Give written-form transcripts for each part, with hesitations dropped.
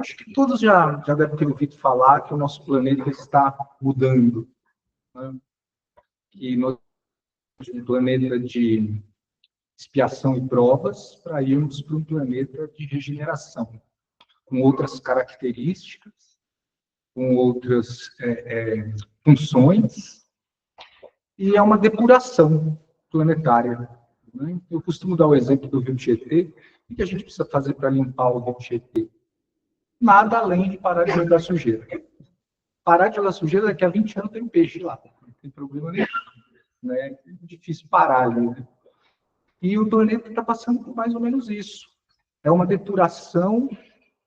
Acho que todos já devem ter ouvido falar que o nosso planeta está mudando, né? Que nós temos um planeta de expiação e provas para irmos para um planeta de regeneração, com outras características, com outras funções, e é uma depuração planetária, né? Eu costumo dar o exemplo do Rio Tietê. O que a gente precisa fazer para limpar o Rio Tietê? Nada além de parar de jogar sujeira. Parar de jogar sujeira, daqui a 20 anos tem peixe lá, não tem problema nenhum, né? É difícil parar ali, né? E o planeta está passando por mais ou menos isso. É uma depuração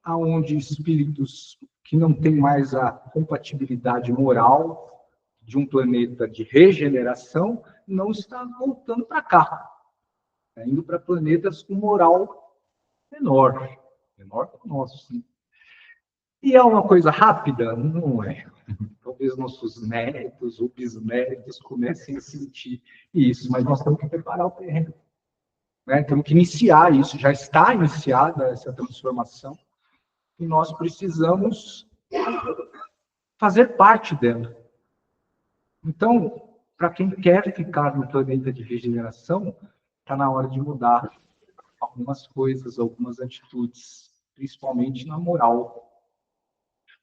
onde espíritos que não têm mais a compatibilidade moral de um planeta de regeneração não estão voltando para cá, indo para planetas com moral menor que o nosso, sim. E é uma coisa rápida? Não é. Talvez nossos netos ou bisnetos comecem a sentir isso, mas nós temos que preparar o terreno, né? Temos que iniciar isso, já está iniciada essa transformação, e nós precisamos fazer parte dela. Então, para quem quer ficar no planeta de regeneração, está na hora de mudar algumas coisas, algumas atitudes, principalmente na moral.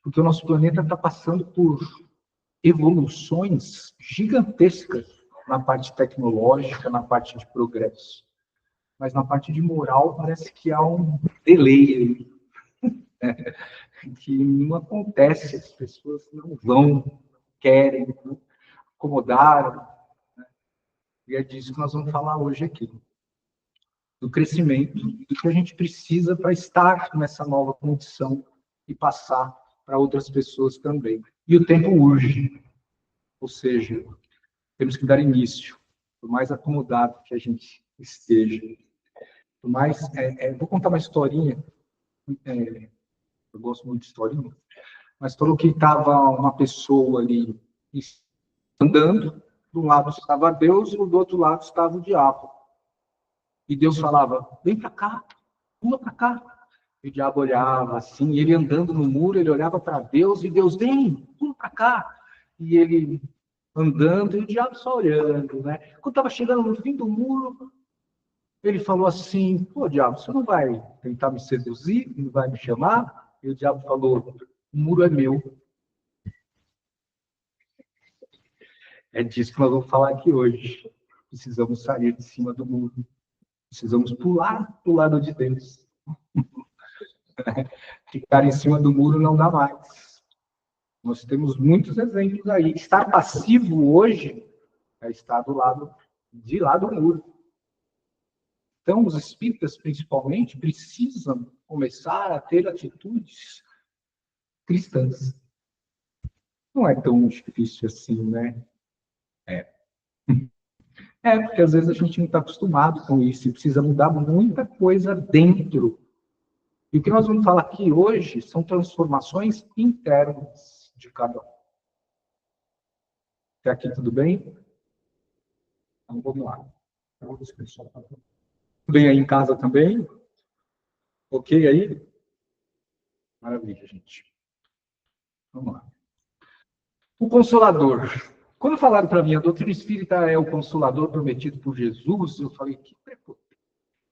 Porque o nosso planeta está passando por evoluções gigantescas na parte tecnológica, na parte de progresso. Mas na parte de moral parece que há um delay aí, né? Que não acontece, as pessoas não vão, querem, não acomodaram, né? E é disso que nós vamos falar hoje aqui. Do crescimento, do que a gente precisa para estar nessa nova condição e passar para outras pessoas também. E o tempo urge, ou seja, temos que dar início, por mais acomodado que a gente esteja. Por mais, vou contar uma historinha, eu gosto muito de historinha, mas falou que estava uma pessoa ali andando, de um lado estava Deus e do outro lado estava o diabo. E Deus falava, vem para cá, pula para cá. E o diabo olhava assim, e ele andando no muro, ele olhava para Deus, e Deus, vem, pula para cá. E ele andando, e o diabo só olhando, né? Quando estava chegando no fim do muro, ele falou assim, pô, diabo, você não vai tentar me seduzir, não vai me chamar? E o diabo falou, o muro é meu. É disso que nós vamos falar aqui hoje. Precisamos sair de cima do muro. Precisamos pular para o lado de Deus. Ficar em cima do muro não dá mais. Nós temos muitos exemplos aí. Estar passivo hoje é estar do lado de lá do muro. Então, os espíritas, principalmente, precisam começar a ter atitudes cristãs. Não é tão difícil assim, né? Porque às vezes a gente não está acostumado com isso e precisa mudar muita coisa dentro. E o que nós vamos falar aqui hoje são transformações internas de cada um. Até aqui tudo bem? Então vamos lá. Tudo bem aí em casa também? Ok aí? Maravilha, gente. Vamos lá. O Consolador. Quando falaram para mim, a doutrina espírita é o Consolador prometido por Jesus, eu falei, que prepotente,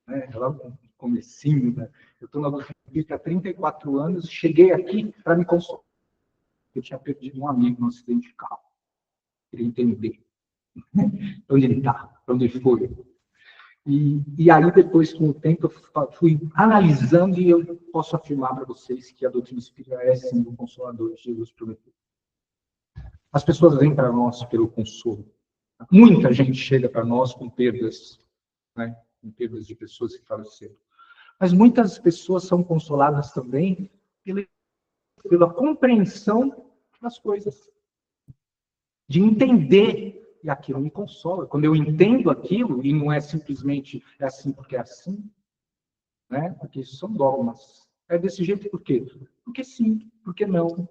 né? Logo no comecinho, né? Eu estou na doutrina espírita há 34 anos, cheguei aqui para me consolar. Eu tinha perdido um amigo no acidente de carro. Queria entender onde ele está, para onde ele foi. E aí, depois, com o tempo, eu fui analisando e eu posso afirmar para vocês que a doutrina espírita é, sim, o Consolador de Jesus prometido. As pessoas vêm para nós pelo consolo. Muita gente chega para nós com perdas, né? Com perdas de pessoas que faleceram. Mas muitas pessoas são consoladas também pela compreensão das coisas. De entender, e aquilo me consola. Quando eu entendo aquilo, e não é simplesmente é assim porque é assim, né? Porque isso são dogmas. É desse jeito por quê? Porque sim, porque não.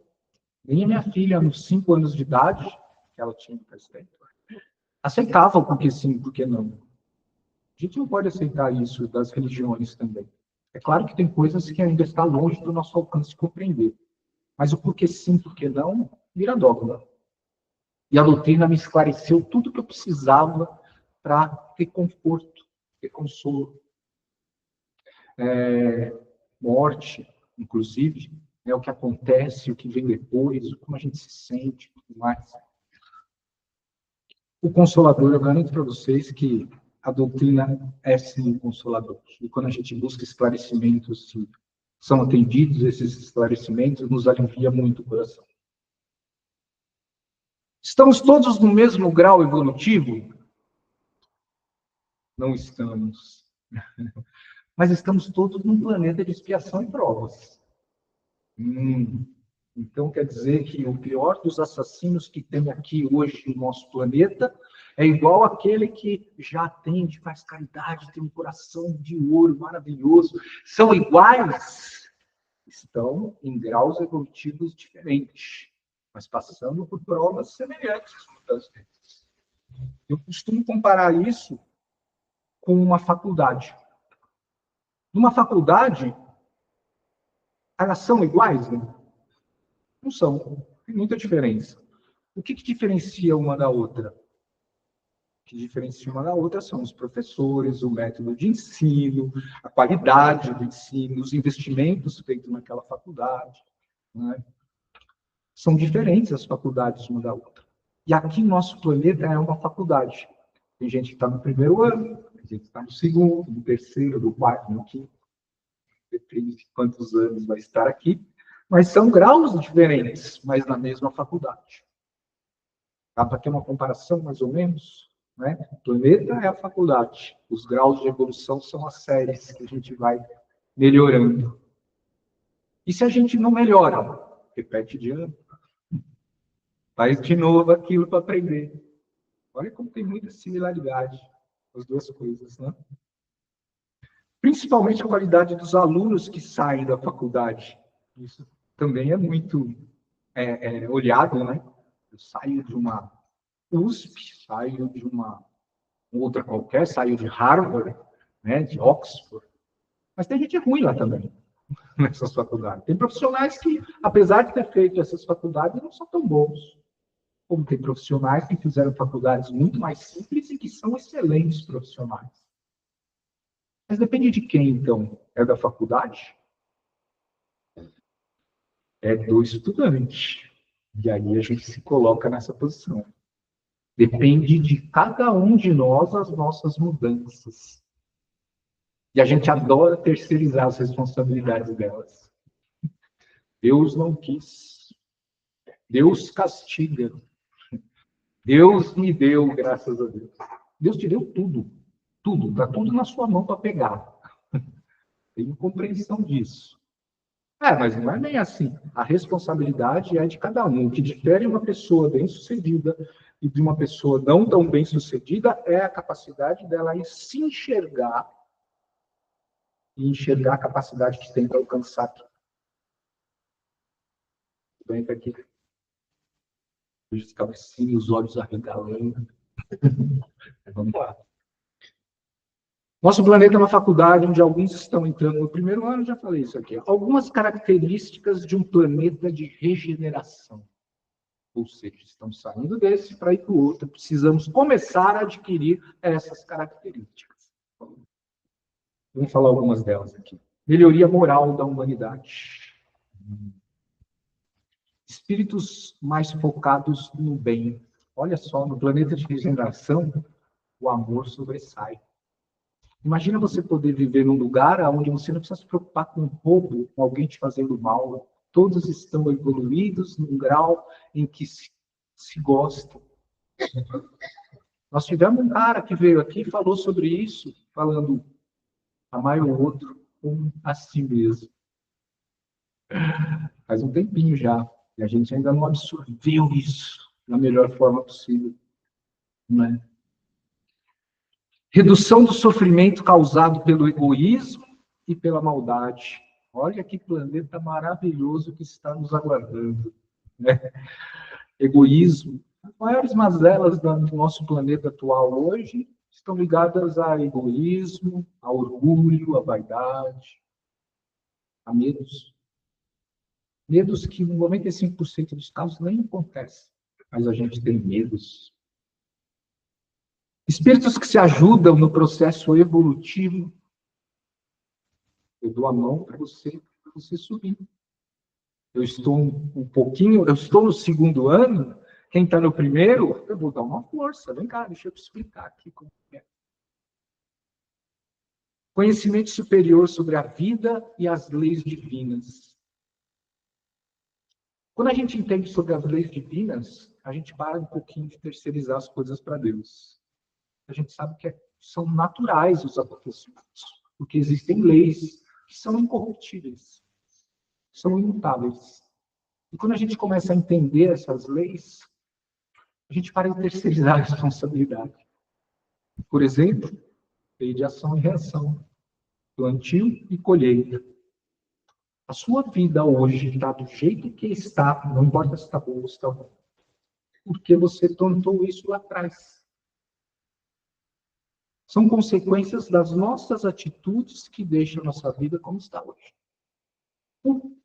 Nem a minha filha, aos 5 anos de idade, que ela tinha faz tempo, aceitava porque sim, porque não. A gente não pode aceitar isso das religiões também. É claro que tem coisas que ainda está longe do nosso alcance de compreender. Mas o porquê sim, porquê não, vira dogma. E a doutrina me esclareceu tudo o que eu precisava para ter conforto, ter consolo. Morte, inclusive, o que acontece, o que vem depois, como a gente se sente, tudo mais. O Consolador, eu garanto para vocês que a doutrina é sim um consolador. E quando a gente busca esclarecimentos, se são atendidos esses esclarecimentos, nos alivia muito o coração. Estamos todos no mesmo grau evolutivo? Não estamos. Mas estamos todos num planeta de expiação e provas. Então quer dizer que o pior dos assassinos que tem aqui hoje no nosso planeta é igual àquele que já atende, faz caridade, tem um coração de ouro maravilhoso. São iguais? Estão em graus evolutivos diferentes, mas passando por provas semelhantes muitas vezes. Eu costumo comparar isso com uma faculdade. Numa faculdade, elas são iguais, né? Não são. Tem muita diferença. O que diferencia uma da outra? O que diferencia uma da outra são os professores, o método de ensino, a qualidade do ensino, os investimentos feitos naquela faculdade. Né? São diferentes as faculdades uma da outra. E aqui nosso planeta é uma faculdade. Tem gente que está no primeiro ano, tem gente que está no segundo, no terceiro, no quarto, no quinto. Depende de quantos anos vai estar aqui. Mas são graus diferentes, mas na mesma faculdade. Dá para ter uma comparação, mais ou menos? Né? O planeta é a faculdade. Os graus de evolução são as séries que a gente vai melhorando. E se a gente não melhora? Repete de ano. Faz de novo aquilo para aprender. Olha como tem muita similaridade as duas coisas, né? Principalmente a qualidade dos alunos que saem da faculdade. Isso também é muito olhado, né? Eu saio de uma USP, saio de uma outra qualquer, saio de Harvard, né? De Oxford. Mas tem gente ruim lá também, nessas faculdades. Tem profissionais que, apesar de ter feito essas faculdades, não são tão bons. Como tem profissionais que fizeram faculdades muito mais simples e que são excelentes profissionais. Mas depende de quem, então? É da faculdade? É do estudante. E aí a gente se coloca nessa posição. Depende de cada um de nós as nossas mudanças. E a gente adora terceirizar as responsabilidades delas. Deus não quis. Deus castiga. Deus me deu, graças a Deus. Deus te deu tudo. Tudo. Está tudo na sua mão para pegar. Tenho compreensão disso. Mas não é bem assim. A responsabilidade é de cada um. O que difere uma pessoa bem-sucedida e de uma pessoa não tão bem-sucedida é a capacidade dela em se enxergar e enxergar a capacidade que tem para alcançar aqui. Bem, aqui. Os cabecinhos, os olhos arregalando. Vamos lá. Nosso planeta é uma faculdade onde alguns estão entrando no primeiro ano, já falei isso aqui. Algumas características de um planeta de regeneração. Ou seja, estamos saindo desse para ir para o outro. Precisamos começar a adquirir essas características. Vamos falar algumas delas aqui. Melhoria moral da humanidade. Espíritos mais focados no bem. Olha só, no planeta de regeneração, o amor sobressai. Imagina você poder viver num lugar onde você não precisa se preocupar com um roubo, com alguém te fazendo mal. Todos estão evoluídos num grau em que se gostam. Nós tivemos um cara que veio aqui e falou sobre isso, falando, amai o outro como a si mesmo. Faz um tempinho já, e a gente ainda não absorveu isso da melhor forma possível. Não é? Redução do sofrimento causado pelo egoísmo e pela maldade. Olha que planeta maravilhoso que está nos aguardando. Né? Egoísmo. As maiores mazelas do nosso planeta atual hoje estão ligadas a egoísmo, a orgulho, a vaidade. Há medos. Medos que, em 95% dos casos, nem acontecem. Mas a gente tem medos. Espíritos que se ajudam no processo evolutivo. Eu dou a mão para você subir. Eu estou eu estou no segundo ano, quem está no primeiro, eu vou dar uma força. Vem cá, deixa eu te explicar aqui como é. Conhecimento superior sobre a vida e as leis divinas. Quando a gente entende sobre as leis divinas, a gente para um pouquinho de terceirizar as coisas para Deus. A gente sabe que são naturais os acontecimentos, porque existem leis que são incorruptíveis, são imutáveis. E quando a gente começa a entender essas leis, a gente para de terceirizar a responsabilidade. Por exemplo, lei de ação e reação, plantio e colheita. A sua vida hoje está do jeito que está, não importa se está bom ou se está ruim, porque você plantou isso lá atrás. São consequências das nossas atitudes que deixam a nossa vida como está hoje.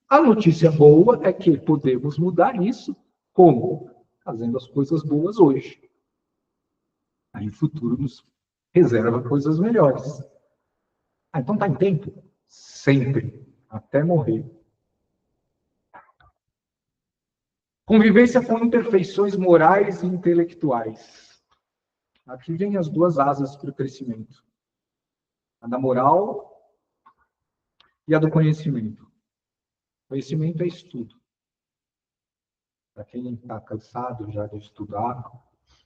A notícia boa é que podemos mudar isso como? Fazendo as coisas boas hoje. Aí o futuro nos reserva coisas melhores. Então está em tempo? Sempre. Até morrer. Convivência com imperfeições morais e intelectuais. Aqui vem as duas asas para o crescimento. A da moral e a do conhecimento. Conhecimento é estudo. Para quem está cansado já de estudar,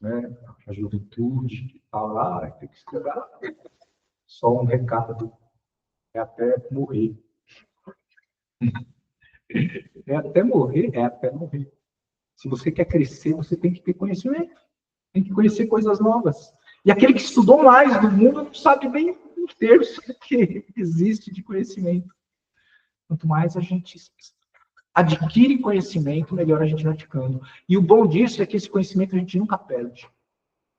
né, a juventude fala, tem que estudar. Só um recado, é até morrer. É até morrer, é até morrer. Se você quer crescer, você tem que ter conhecimento. Tem que conhecer coisas novas. E aquele que estudou mais do mundo não sabe nem um terço do que existe de conhecimento. Quanto mais a gente adquire conhecimento, melhor a gente vai ficando. E o bom disso é que esse conhecimento a gente nunca perde.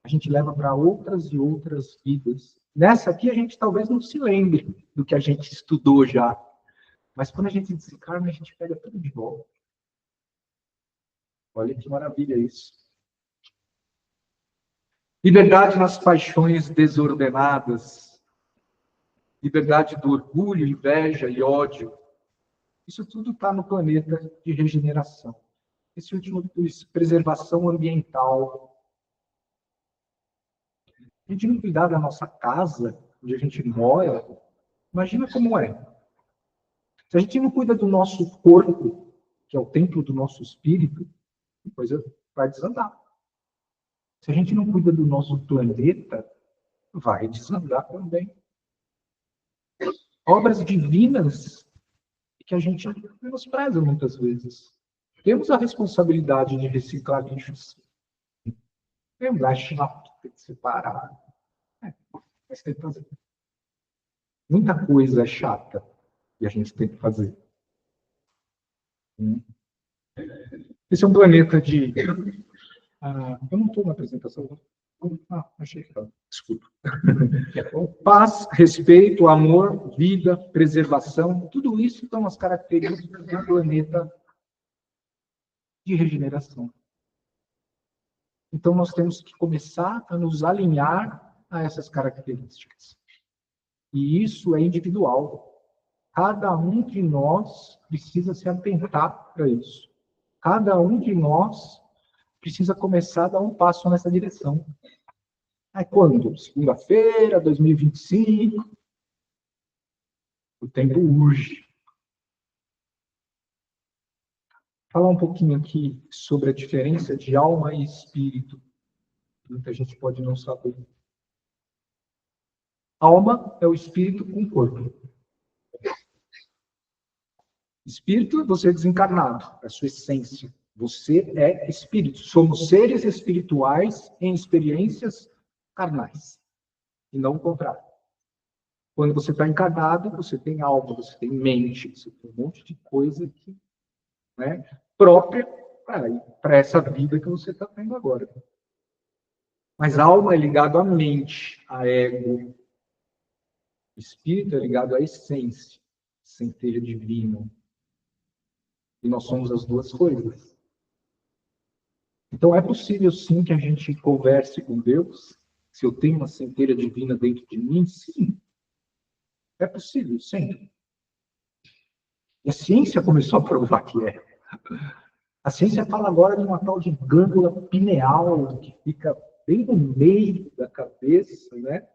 A gente leva para outras e outras vidas. Nessa aqui, a gente talvez não se lembre do que a gente estudou já. Mas quando a gente desencarna, a gente pega tudo de volta. Olha que maravilha isso. Liberdade nas paixões desordenadas. Liberdade do orgulho, inveja e ódio. Isso tudo está no planeta de regeneração. Esse último, preservação ambiental. A gente não cuidar da nossa casa, onde a gente mora, imagina como é. Se a gente não cuida do nosso corpo, que é o templo do nosso espírito, a coisa vai desandar. Se a gente não cuida do nosso planeta, vai desandar também. Obras divinas que a gente menospreza muitas vezes. Temos a responsabilidade de reciclar lixos. Lembrar chato, tem que separar. Mas tem que fazer. Muita coisa é chata e a gente tem que fazer. Esse é um planeta de... eu não estou na apresentação. Achei que estava. Desculpa. Paz, respeito, amor, vida, preservação, tudo isso são as características do planeta de regeneração. Então, nós temos que começar a nos alinhar a essas características. E isso é individual. Cada um de nós precisa se atentar para isso. Cada um de nós precisa começar a dar um passo nessa direção. Aí quando? Segunda-feira, 2025. O tempo urge. Falar um pouquinho aqui sobre a diferença de alma e espírito. Muita gente pode não saber. Alma é o espírito com o corpo. Espírito é você desencarnado, é a sua essência. Você é espírito. Somos seres espirituais em experiências carnais. E não o contrário. Quando você está encarnado, você tem alma, você tem mente, você tem um monte de coisa que, né, própria para essa vida que você está tendo agora. Mas a alma é ligado à mente, a ego. Espírito é ligado à essência. centelha divina. E nós somos as duas coisas. Então, é possível, sim, que a gente converse com Deus? Se eu tenho uma centelha divina dentro de mim, sim. É possível, sim. E a ciência começou a provar que é. A ciência fala agora de uma tal de glândula pineal, que fica bem no meio da cabeça, né?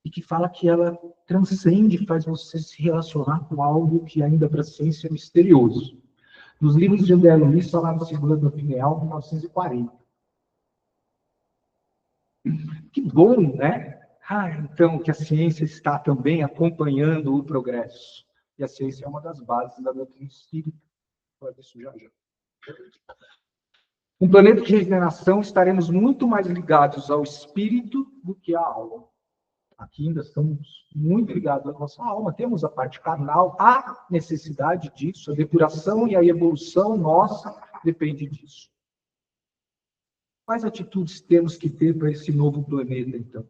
E que fala que ela transcende, faz você se relacionar com algo que ainda para a ciência é misterioso. Nos livros de André Luiz falavam-se glândula pineal em 1940. Que bom, né? Então, que a ciência está também acompanhando o progresso. E a ciência é uma das bases da doutrina espírita. Vou falar disso já já. Um planeta de regeneração, estaremos muito mais ligados ao espírito do que à alma. Aqui ainda estamos muito ligados à nossa alma. Temos a parte carnal, a necessidade disso, a depuração e a evolução nossa depende disso. Quais atitudes temos que ter para esse novo planeta, então?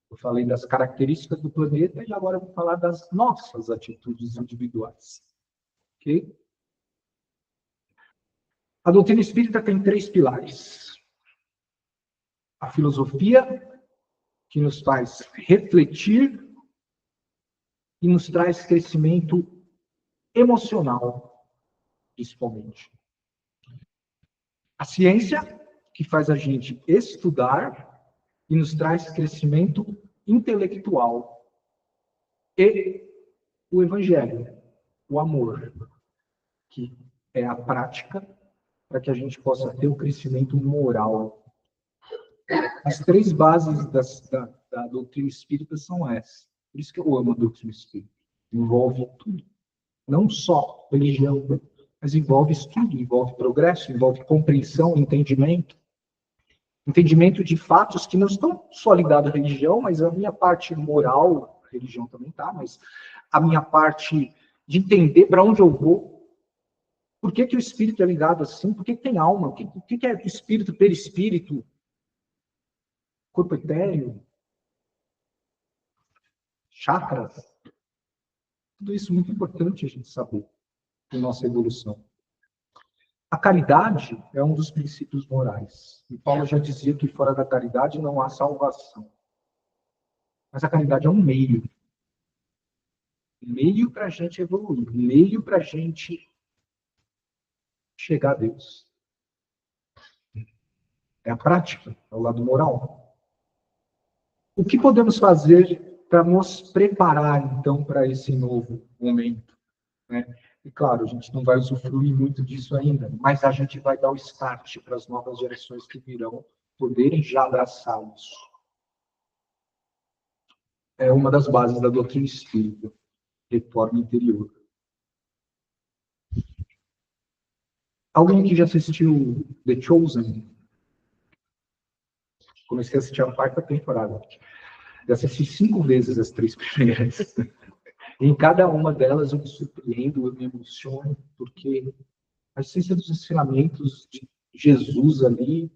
Eu falei das características do planeta e agora eu vou falar das nossas atitudes individuais. Ok? A doutrina espírita tem 3 pilares. A filosofia, que nos faz refletir e nos traz crescimento emocional, principalmente. A ciência, que faz a gente estudar e nos traz crescimento intelectual. E o evangelho, o amor, que é a prática para que a gente possa ter o crescimento moral. As 3 bases da doutrina espírita são essas. Por isso que eu amo a doutrina espírita. Envolve tudo. Não só religião, mas envolve estudo, envolve progresso, envolve compreensão, entendimento. Entendimento de fatos que não estão só ligados à religião, mas a minha parte moral, a religião também está, mas a minha parte de entender para onde eu vou. Por que o espírito é ligado assim? Por que tem alma? O que é espírito, perispírito? Corpo etéreo? Chakras? Tudo isso é muito importante a gente saber em nossa evolução. A caridade é um dos princípios morais. E Paulo já dizia que fora da caridade não há salvação. Mas a caridade é um meio. Um meio para a gente evoluir. Um meio para a gente chegar a Deus. É a prática, é o lado moral. O que podemos fazer para nos preparar, então, para esse novo momento? Né? E, claro, a gente não vai usufruir muito disso ainda, mas a gente vai dar o start para as novas gerações que virão poderem já abraçar isso. É uma das bases da doutrina espírita, reforma interior. Alguém que já assistiu The Chosen? Comecei a assistir a 4ª temporada. Já assisti 5 vezes as 3 primeiras. Em cada uma delas eu me surpreendo, eu me emociono, porque a essência dos ensinamentos de Jesus ali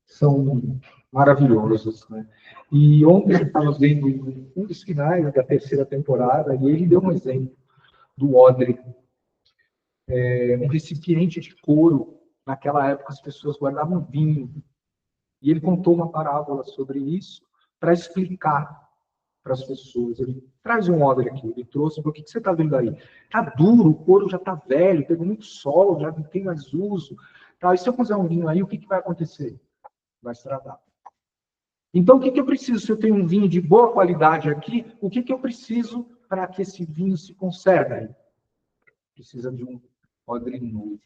são maravilhosos, né? E ontem eu estava vendo um dos finais da 3ª temporada e ele deu um exemplo do odre, um recipiente de couro. Naquela época as pessoas guardavam vinho. E ele contou uma parábola sobre isso para explicar para as pessoas. Ele traz um odre aqui, ele trouxe, o que você está vendo aí? Está duro, o couro já está velho, pegou muito sol, já não tem mais uso. Tá? E se eu puser um vinho aí, o que vai acontecer? Vai estragar. Então, o que eu preciso? Se eu tenho um vinho de boa qualidade aqui, o que eu preciso para que esse vinho se conserve? Precisa de um odre novo.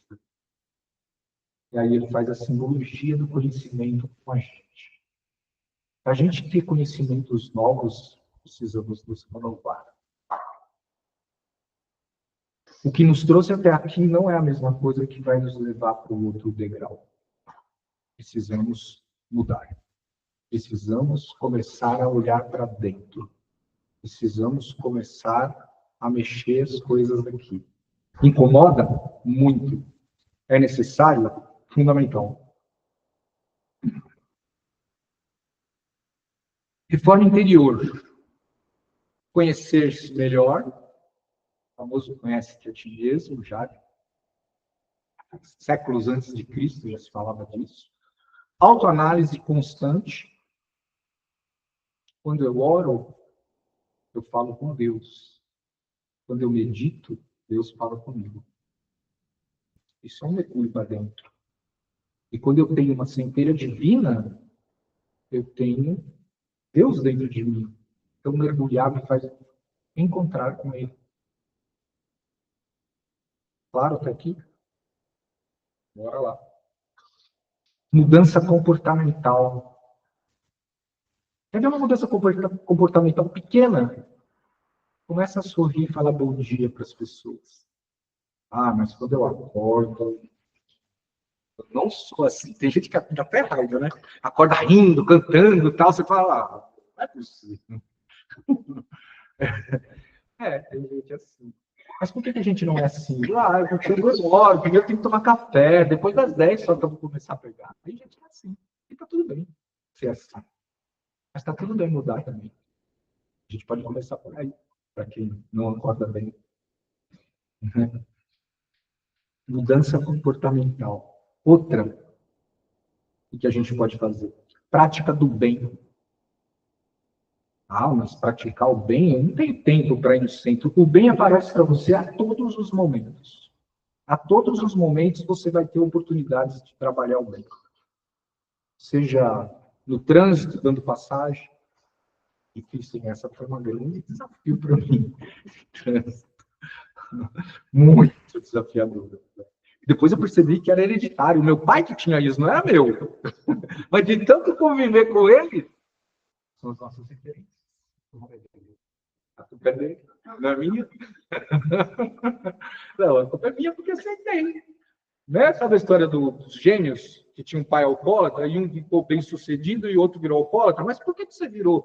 E aí ele faz a simbologia do conhecimento com a gente. Para a gente ter conhecimentos novos, precisamos nos renovar. O que nos trouxe até aqui não é a mesma coisa que vai nos levar para o outro degrau. Precisamos mudar. Precisamos começar a olhar para dentro. Precisamos começar a mexer as coisas aqui. Incomoda? Muito. É necessário? Fundamental. Reforma interior. Conhecer-se melhor, famoso conhece-te a ti mesmo, já séculos antes de Cristo já se falava disso. Autoanálise constante. Quando eu oro, eu falo com Deus. Quando eu medito, Deus fala comigo. Isso é um mergulho para dentro. E quando eu tenho uma centelha divina, eu tenho Deus dentro de mim. Então, mergulhar me faz encontrar com Ele. Claro, até aqui? Bora lá. Mudança comportamental. É uma mudança comportamental pequena. Começa a sorrir e falar bom dia para as pessoas. Ah, mas quando eu acordo, eu não sou assim. Tem gente que até raiva, né? Acorda rindo, cantando e tal. Você fala, ah, não é possível. Tem gente assim. Mas por que a gente não é assim? Ah, eu oro, primeiro eu tenho que tomar café, depois das 10 só que eu vou começar a pegar. Aí a gente é assim. E tá tudo bem ser assim. Mas tá tudo bem mudar também. A gente pode começar por aí, para quem não acorda bem. Mudança comportamental. Outra que a gente pode fazer. Prática do bem. Ah, mas praticar o bem, eu não tenho tempo para ir no centro. O bem aparece para você a todos os momentos. A todos os momentos você vai ter oportunidades de trabalhar o bem. Seja no trânsito, dando passagem. Difícil, essa foi um grande desafio para mim. Trânsito. Muito desafiador. Depois eu percebi que era hereditário. Meu pai que tinha isso, não era meu. Mas de tanto conviver com ele, são as nossas referências. A culpa é dele, não é minha. Não, a culpa é minha porque você tem. Né? Sabe a história dos gêmeos, que tinha um pai alcoólatra, e um ficou bem sucedido e outro virou alcoólatra? Mas por que você virou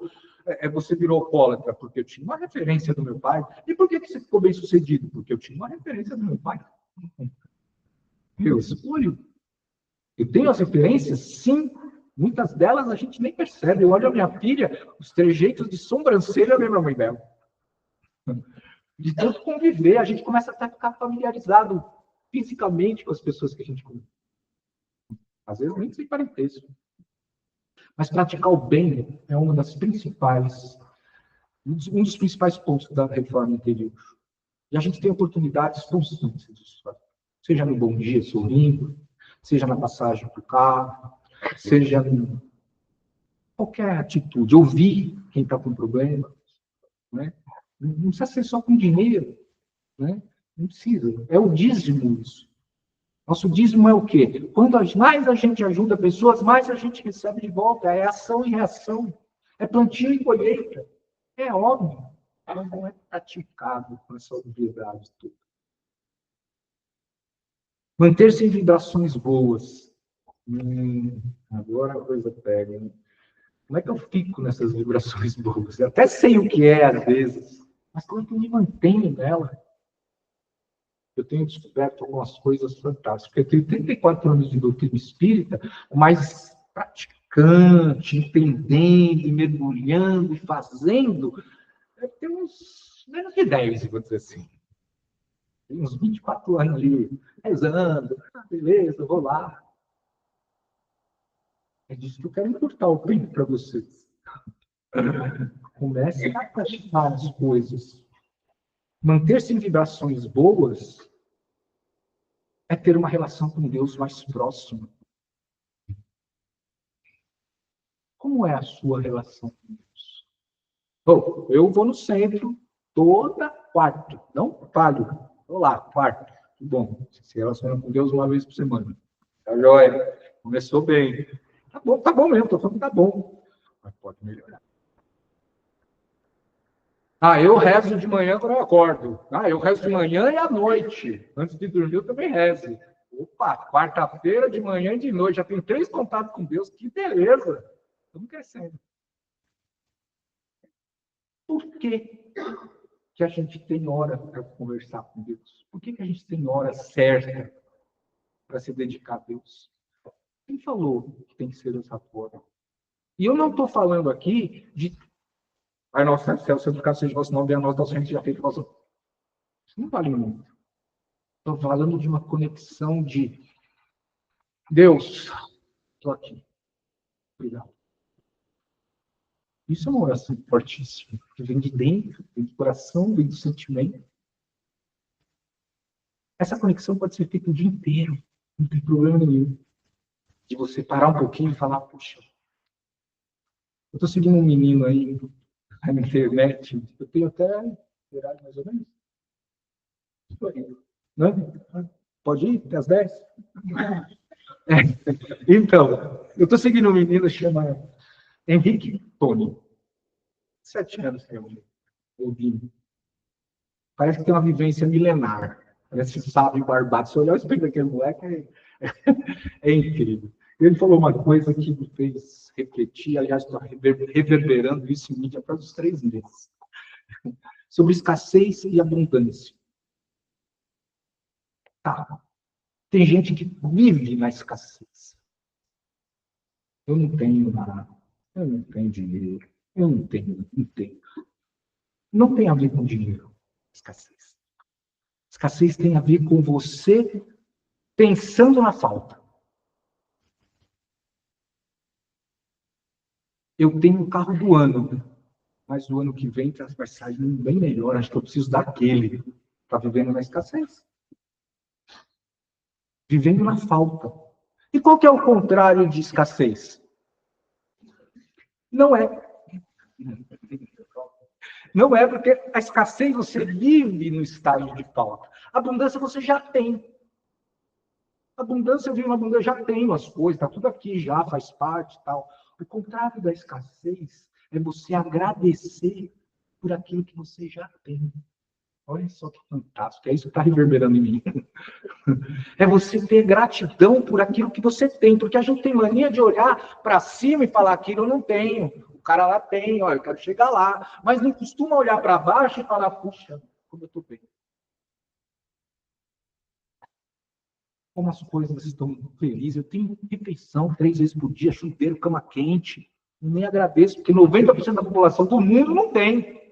alcoólatra? Porque eu tinha uma referência do meu pai. E por que você ficou bem sucedido? Porque eu tinha uma referência do meu pai. Eu escolho. Eu tenho as referências? Sim. Muitas delas a gente nem percebe. Eu olho a minha filha, os trejeitos de sobrancelha da minha mãe dela. De tanto conviver, a gente começa até a ficar familiarizado fisicamente com as pessoas que a gente convive. Às vezes nem sem parentesco. Mas praticar o bem é um dos principais pontos da reforma interior. E a gente tem oportunidades constantes disso. Seja no bom dia, sorrindo, seja na passagem para o carro, seja em qualquer atitude, ouvir quem está com problema. Né? Não precisa ser só com dinheiro. Né? Não precisa. É o dízimo isso. Nosso dízimo é o quê? Quanto mais a gente ajuda pessoas, mais a gente recebe de volta. É ação e reação. É plantio e colheita. É óbvio, mas não é praticado com essa obviedade toda. Manter-se em vibrações boas. Agora a coisa pega. Hein? Como é que eu fico nessas vibrações boas? Eu até sei o que é, às vezes, mas como é que eu me mantenho nela? Eu tenho descoberto algumas coisas fantásticas. Eu tenho 34 anos de doutrina espírita, mas praticante, entendendo, mergulhando e fazendo, eu tenho uns menos de 10, vou dizer assim. Tem uns 24 anos ali, rezando. Beleza, vou lá. É disso que eu quero encurtar o tempo para vocês. Comece a praticar as coisas. Manter-se em vibrações boas é ter uma relação com Deus mais próxima. Como é a sua relação com Deus? Oh, eu vou no centro toda quarta. Não falho. Vou lá, quarta. Que bom. Você se relaciona com Deus uma vez por semana. Tá jóia. Começou bem. Tá bom mesmo. Tô falando que tá bom. Mas pode melhorar. Ah, eu rezo de manhã quando eu acordo. Ah, eu rezo de manhã e à noite. Antes de dormir, eu também rezo. Opa, quarta-feira, de manhã e de noite. Já tenho 3 contatos com Deus. Que beleza. Estamos crescendo. Por que a gente tem hora para conversar com Deus? Por que a gente tem hora certa para se dedicar a Deus? Quem falou que tem que ser dessa forma? E eu não estou falando aqui de Pai nosso, céu, santificado seja o vosso nome, venha a nós, nosso reino, seja feito vosso. Não vale muito. Estou falando de uma conexão de Deus, estou aqui. Obrigado. Isso é uma oração fortíssima, que vem de dentro, vem do coração, vem do sentimento. Essa conexão pode ser feita o dia inteiro, não tem problema nenhum. De você parar um pouquinho e falar, puxa, eu estou seguindo um menino aí na internet, eu tenho até horário mais ou menos. Né? Pode ir até as 10? É. Então, eu estou seguindo um menino que chama Henrique Tony. 7 anos tem ouvindo. Parece que tem uma vivência milenar. Parece sábio barbado. Se olhar o espelho daquele moleque, é incrível. Ele falou uma coisa que me fez refletir, aliás, estou reverberando isso em mídia para os 3 meses. Sobre escassez e abundância. Tá. Tem gente que vive na escassez. Eu não tenho nada. Eu não tenho dinheiro. Eu não tenho. Não tem a ver com dinheiro. Escassez. Escassez tem a ver com você pensando na falta. Eu tenho um carro do ano, mas do ano que vem vai sair um bem melhor. Acho que eu preciso daquele. Está vivendo na escassez. Vivendo na falta. E qual que é o contrário de escassez? Não é. Não é porque a escassez você vive no estágio de falta. A abundância você já tem. A abundância, eu vivo na abundância, já tenho as coisas, está tudo aqui já, faz parte e tal. O contrário da escassez é você agradecer por aquilo que você já tem. Olha só que fantástico, é isso que está reverberando em mim. É você ter gratidão por aquilo que você tem, porque a gente tem mania de olhar para cima e falar, aquilo eu não tenho, o cara lá tem, olha, eu quero chegar lá, mas não costuma olhar para baixo e falar, puxa, como eu estou bem. Como as coisas estão felizes, eu tenho refeição 3 vezes por dia, chuveiro, cama quente, nem agradeço, porque 90% da população do mundo não tem.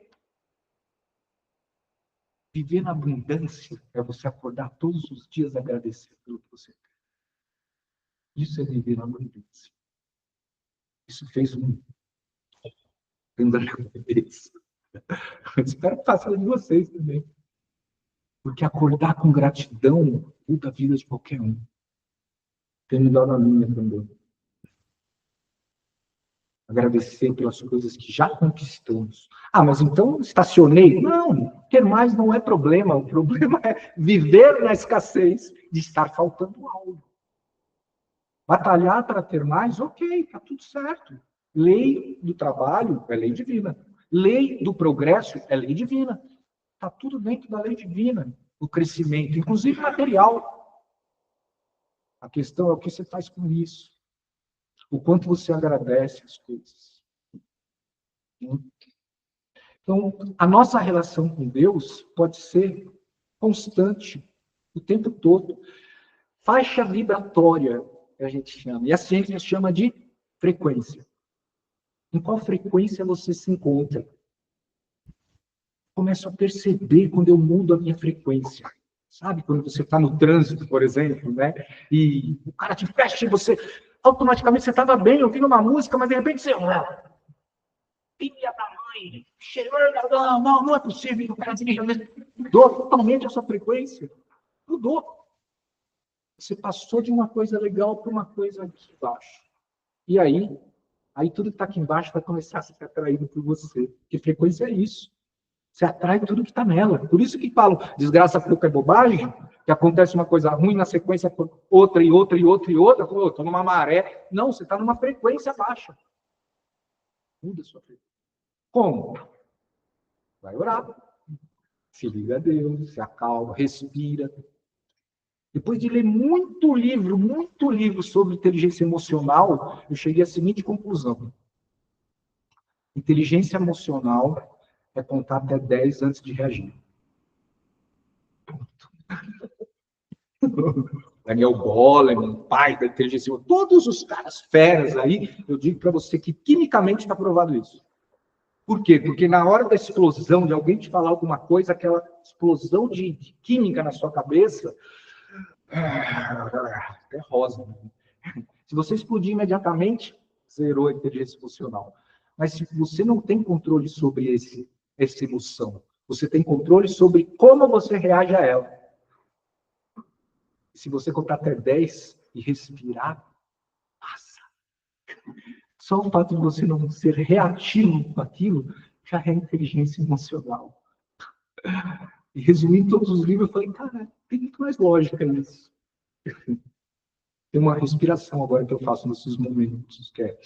Viver na abundância é você acordar todos os dias e agradecer pelo que você tem. Isso é viver na abundância. Isso fez um dentro da minha cabeça. Espero que faça de vocês também. Porque acordar com gratidão muda a vida de qualquer um. Tem mudado a minha também. Agradecer pelas coisas que já conquistamos. Ah, mas então estacionei? Não, ter mais não é problema. O problema é viver na escassez de estar faltando algo. Batalhar para ter mais, ok, está tudo certo. Lei do trabalho é lei divina. Lei do progresso é lei divina. Está tudo dentro da lei divina. O crescimento, inclusive material. A questão é o que você faz com isso. O quanto você agradece as coisas. Então, a nossa relação com Deus pode ser constante, o tempo todo. Faixa vibratória, que a gente chama. E a ciência chama de frequência. Em qual frequência você se encontra? Começo a perceber quando eu mudo a minha frequência. Sabe, quando você está no trânsito, por exemplo, né? E o cara te fecha e você... Automaticamente você estava bem, ouvindo uma música, mas de repente você... Filha da mãe, não é possível. O cara mudou totalmente a sua frequência. Mudou. Você passou de uma coisa legal para uma coisa aqui embaixo. E aí tudo que está aqui embaixo vai começar a ser atraído por você. Porque frequência é isso. Você atrai tudo que está nela. Por isso que falam, desgraça pouco é bobagem, que acontece uma coisa ruim na sequência, outra e outra e outra e outra. Estou numa maré. Não, você está numa frequência baixa. Muda a sua frequência. Como? Vai orar. Se liga a Deus, se acalma, respira. Depois de ler muito livro sobre inteligência emocional, eu cheguei à seguinte conclusão. Inteligência emocional é contar até 10 antes de reagir. Daniel Goleman, pai da inteligência emocional, todos os caras feras aí, eu digo para você que quimicamente está provado isso. Por quê? Porque na hora da explosão, de alguém te falar alguma coisa, aquela explosão de química na sua cabeça, é rosa. Se você explodir imediatamente, zerou a inteligência emocional. Mas se você não tem controle sobre essa emoção, você tem controle sobre como você reage a ela. Se você contar até 10 e respirar, passa. Só o fato de você não ser reativo com aquilo já é inteligência emocional. E resumindo todos os livros, eu falei, cara, tem muito mais lógica nisso. Tem uma respiração agora que eu faço nesses momentos, que é...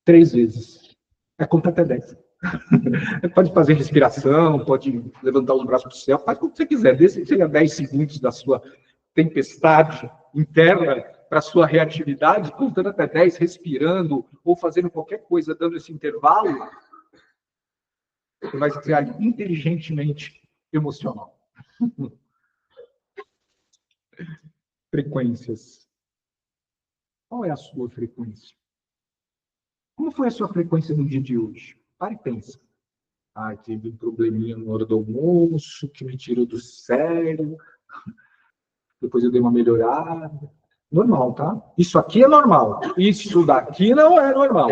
Três vezes. É contar até 10. Pode fazer respiração, pode levantar os braços para o céu, faz o que você quiser, desde que tenha 10 segundos da sua tempestade interna para a sua reatividade, contando até 10, respirando, ou fazendo qualquer coisa, dando esse intervalo, você vai ser inteligentemente emocional. Frequências. Qual é a sua frequência? Como foi a sua frequência no dia de hoje? Para e pensa. Ah, tive um probleminha na hora do almoço, que me tirou do sério. Depois eu dei uma melhorada. Normal, tá? Isso aqui é normal. Isso daqui não é normal.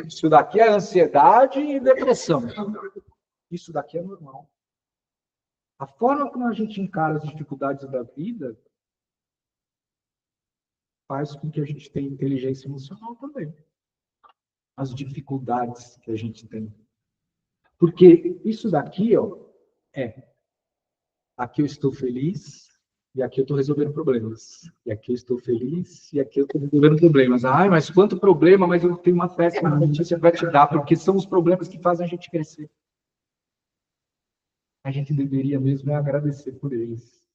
Isso daqui é ansiedade e depressão. Isso daqui é normal. A forma como a gente encara as dificuldades da vida faz com que a gente tenha inteligência emocional também. As dificuldades que a gente tem. Porque isso daqui, ó, aqui eu estou feliz e aqui eu estou resolvendo problemas. E aqui eu estou feliz e aqui eu estou resolvendo problemas. Ai, mas quanto problema, mas eu tenho uma péssima notícia para te dar, porque são os problemas que fazem a gente crescer. A gente deveria mesmo agradecer por eles.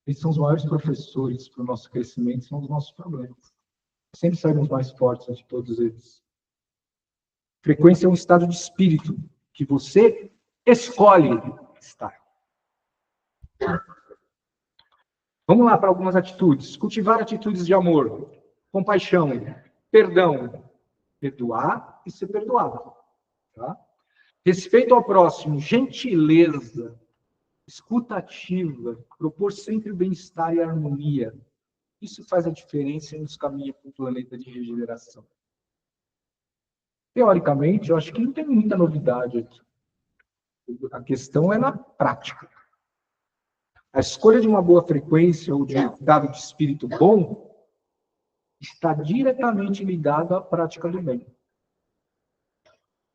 Eles são os maiores professores para o nosso crescimento, são os nossos problemas. Sempre saímos mais fortes de todos eles. Frequência é um estado de espírito que você escolhe estar. Vamos lá para algumas atitudes. Cultivar atitudes de amor, compaixão, perdão, perdoar e ser perdoado. Tá? Respeito ao próximo, gentileza, escuta ativa, propor sempre bem-estar e harmonia. Isso faz a diferença e nos caminha para o planeta de regeneração. Teoricamente, eu acho que não tem muita novidade aqui. A questão é na prática. A escolha de uma boa frequência ou de um estado de espírito bom está diretamente ligado à prática do bem.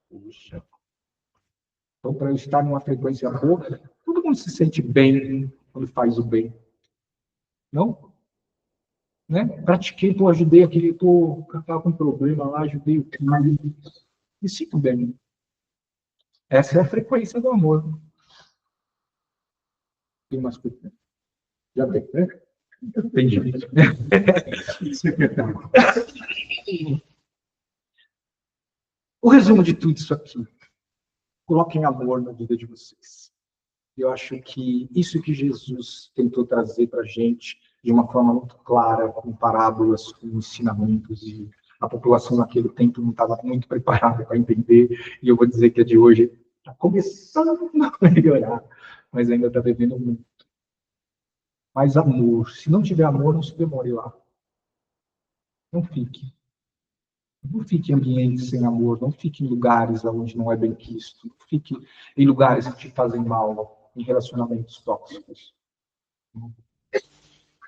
Puxa. Então, para eu estar numa frequência boa, todo mundo se sente bem quando faz o bem. Não? Né? Pratiquei, ajudei aquele, estava com um problema lá, ajudei o cara. Me sinto bem. Essa é a frequência do amor. Tem umas coisas. Já tem, né? Entendi. O resumo de tudo isso aqui. Coloquem amor na vida de vocês. Eu acho que isso que Jesus tentou trazer para a gente de uma forma muito clara, com parábolas, com ensinamentos, e a população naquele tempo não estava muito preparada para entender, e eu vou dizer que a de hoje está começando a melhorar, mas ainda está devendo muito. Mas amor, se não tiver amor, não se demore lá. Não fique. Não fique em ambientes sem amor, não fique em lugares onde não é bem quisto, não fique em lugares que te fazem mal, em relacionamentos tóxicos.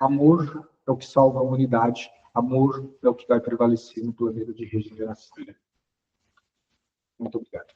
Amor é o que salva a humanidade, amor é o que vai prevalecer no planeta de regeneração. Muito obrigado.